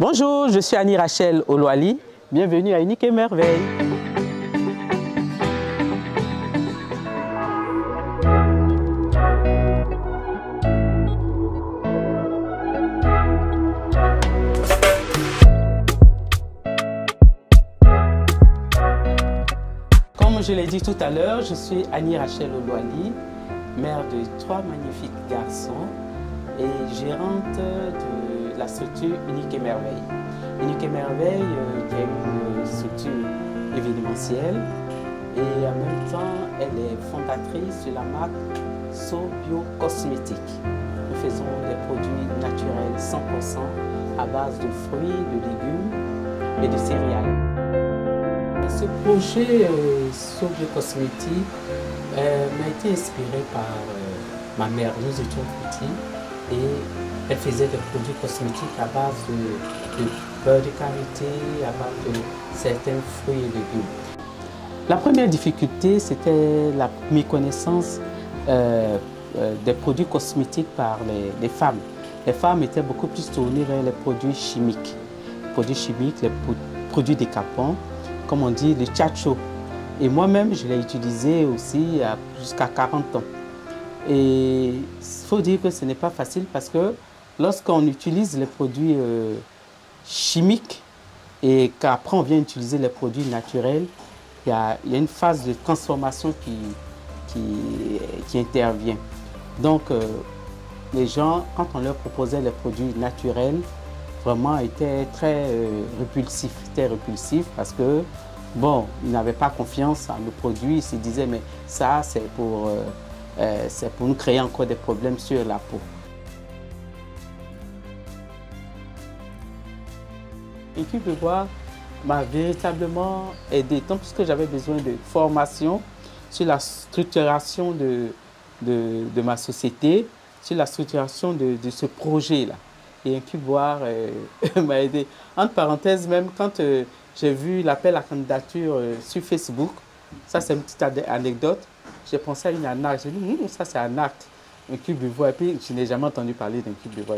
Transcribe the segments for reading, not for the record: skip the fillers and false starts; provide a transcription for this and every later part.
Bonjour, je suis Annie Rachel Oloali. Bienvenue à Unique et Merveille. Comme je l'ai dit tout à l'heure, je suis Annie Rachel Oloali, mère de 3 magnifiques garçons et gérante de la structure Unique et Merveille. Unique et Merveille qui est une structure événementielle et en même temps elle est fondatrice de la marque SoBio Cosmétiques. Nous faisons des produits naturels 100% à base de fruits, de légumes et de céréales. Ce projet SoBio Cosmétiques m'a été inspiré par ma mère. Nous étions petits et elle faisait des produits cosmétiques à base de beurre de karité, à base de certains fruits et légumes. La première difficulté, c'était la méconnaissance des produits cosmétiques par les femmes. Les femmes étaient beaucoup plus tournées vers les produits chimiques. Les produits chimiques, les produits décapants, comme on dit, le tchatcho. Et moi-même, je l'ai utilisé aussi jusqu'à 40 ans. Et il faut dire que ce n'est pas facile parce que lorsqu'on utilise les produits chimiques et qu'après on vient utiliser les produits naturels, il y a une phase de transformation qui intervient. Donc les gens, quand on leur proposait les produits naturels, vraiment étaient très répulsifs. C'était répulsif parce que bon, ils n'avaient pas confiance en le produit. Ils se disaient mais ça c'est pour nous créer encore des problèmes sur la peau. L'équipe de voix m'a véritablement aidé, tant plus que j'avais besoin de formation sur la structuration de ma société, sur la structuration de ce projet-là. Et Incuboire m'a aidé. Entre parenthèses, même quand j'ai vu l'appel à candidature sur Facebook, ça c'est une petite anecdote, j'ai pensé à une arnaque. J'ai dit, ça c'est un acte, un cube de voix. Et puis je n'ai jamais entendu parler d'un cube de voix.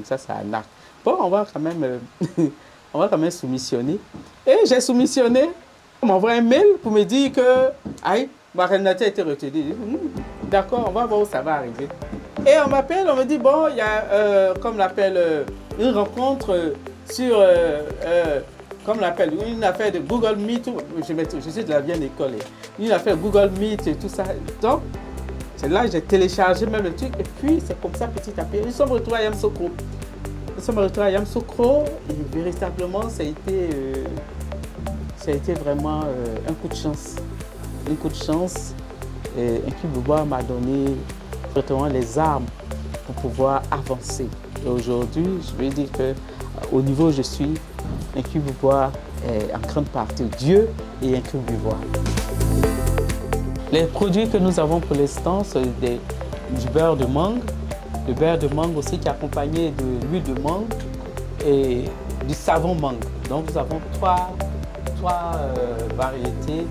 Ça c'est un acte. Bon, on va quand même soumissionner. Et j'ai soumissionné. On m'envoie un mail pour me dire que aïe, ma candidature a été retenue. D'accord, on va voir où ça va arriver. Et on m'appelle, on me dit, bon, il y a, comme l'appelle, une rencontre sur, comme l'appelle, une affaire de Google Meet. Je suis de la vieille école. Une affaire Google Meet et tout ça. Donc, c'est là que j'ai téléchargé même le truc. Et puis, c'est comme ça, petit à petit. Nous sommes retrouvés à Yamoussoukro. Nous sommes retrouvés à Yamoussoukro et véritablement, ça a été vraiment un coup de chance. Un coup de chance. Et Incuboire m'a donné vraiment les armes pour pouvoir avancer. Et aujourd'hui, je vais dire qu'au niveau où je suis, Incuboire est en grande partie Dieu et Incuboire. Les produits que nous avons pour l'instant, c'est du beurre de mangue. Le beurre de mangue aussi qui est accompagné de l'huile de mangue et du savon mangue. Donc nous avons trois variétés,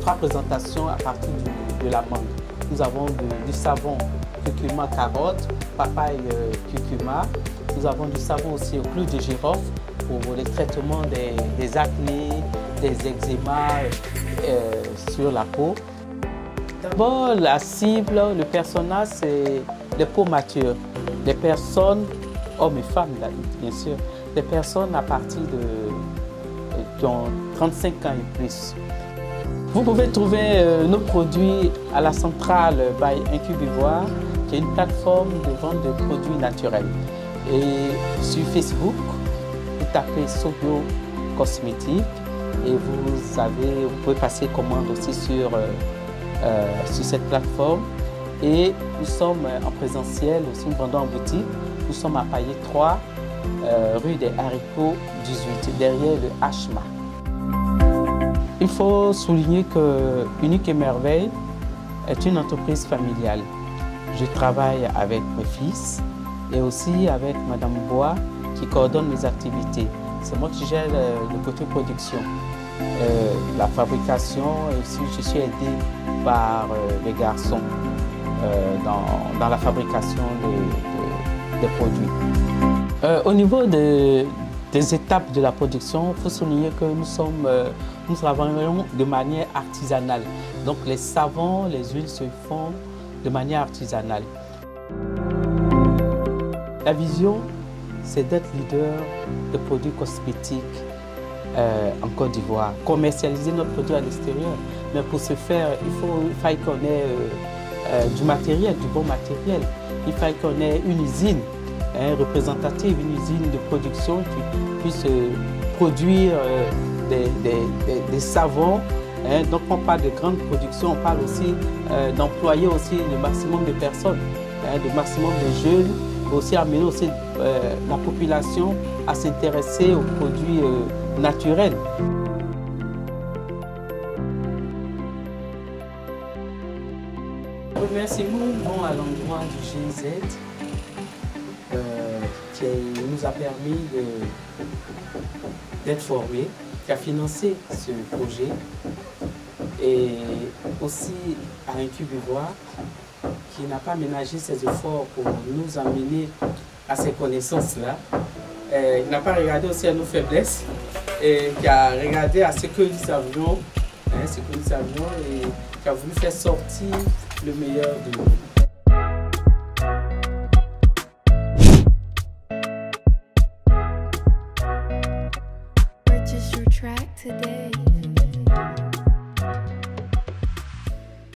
trois présentations à partir de la mangue. Nous avons du savon curcuma carotte, papaye curcuma. Nous avons du savon aussi au clou de girofle pour les traitements des acnés, des eczémas sur la peau. D'abord, la cible, le personnage, c'est les peaux matures. Les personnes, hommes et femmes bien sûr, les personnes à partir de 35 ans et plus. Vous pouvez trouver nos produits à la centrale by Incuboire, qui est une plateforme de vente de produits naturels. Et sur Facebook, vous tapez SoBio Cosmétiques et vous pouvez passer commande aussi sur cette plateforme. Et nous sommes en présentiel, aussi nous vendons en boutique. Nous sommes à Paillet 3, rue des Haricots 18, derrière le HMA. Il faut souligner que Unique et Merveille est une entreprise familiale. Je travaille avec mes fils et aussi avec Madame Bois qui coordonne mes activités. C'est moi qui gère le côté production, la fabrication et aussi je suis aidé par les garçons dans la fabrication des produits. Au niveau des étapes de la production, il faut souligner que nous travaillons de manière artisanale. Donc les savons, les huiles se font de manière artisanale. La vision, c'est d'être leader de produits cosmétiques en Côte d'Ivoire, commercialiser notre produit à l'extérieur. Mais pour ce faire, il faille qu'on ait du matériel, du bon matériel. Il faille qu'on ait une usine représentative, une usine de production qui puisse produire des savons. Donc on parle de grande production, on parle aussi d'employer aussi le maximum de personnes, le maximum de jeunes, aussi amener aussi la population à s'intéresser aux produits naturels. Les remerciements vont à l'endroit du GIZ qui nous a permis d'être formés, qui a financé ce projet, et aussi à Incube Ivoire qui n'a pas ménagé ses efforts pour nous amener à ces connaissances-là. Il n'a pas regardé aussi à nos faiblesses, et qui a regardé à ce que nous avions, et qui a voulu faire sortir le meilleur de nous. Purchase your track today.